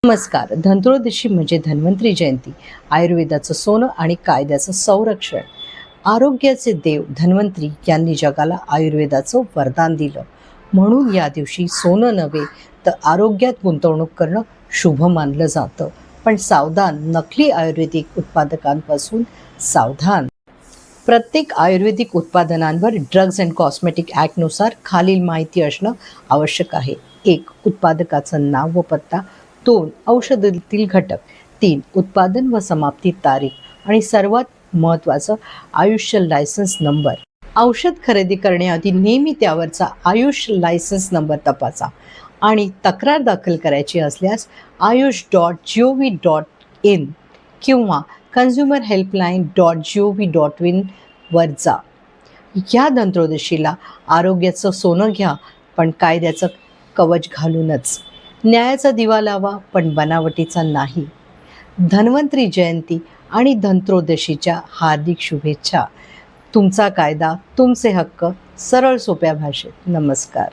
नमस्कार. धनत्रयोदशी म्हणजे धन्वंतरी जयंती, आयुर्वेदाचं सोनं आणि कायद्याचं संरक्षण. आरोग्याचे देव धन्वंतरी यांनी जगाला आयुर्वेदाचं वरदान दिलं. म्हणून या दिवशी सोनं नव्हे तर आरोग्यात गुंतवणूक करणं शुभ मानलं जातं. पण सावधान, नकली आयुर्वेदिक उत्पादकांपासून सावधान. प्रत्येक आयुर्वेदिक उत्पादनांवर ड्रग्ज अँड कॉस्मेटिक ॲक्टनुसार खालील माहिती असणं आवश्यक आहे. 1. उत्पादकाचं नाव व पत्ता. 2. औषधातील घटक. 3. उत्पादन व समाप्ती तारीख. आणि सर्वात महत्त्वाचं आयुष्य लायसन्स नंबर. औषध खरेदी करण्याआधी नेहमी त्यावरचा आयुष लायसन्स नंबर तपासा. आणि तक्रार दाखल करायची असल्यास ayush.gov.in किंवा consumerhelpline.gov.in वर जा. या धनत्रयोदशीला आरोग्याचं सोनं घ्या, पण कायद्याचं कवच घालूनच. न्यायाचा दिवा लावा, पण बनावटीचा नाही. धन्वंतरी जयंती आणि धनत्रयोदशीच्या हार्दिक शुभेच्छा. तुमचा कायदा, तुमचे हक्क, सरळ सोप्या भाषेत. नमस्कार.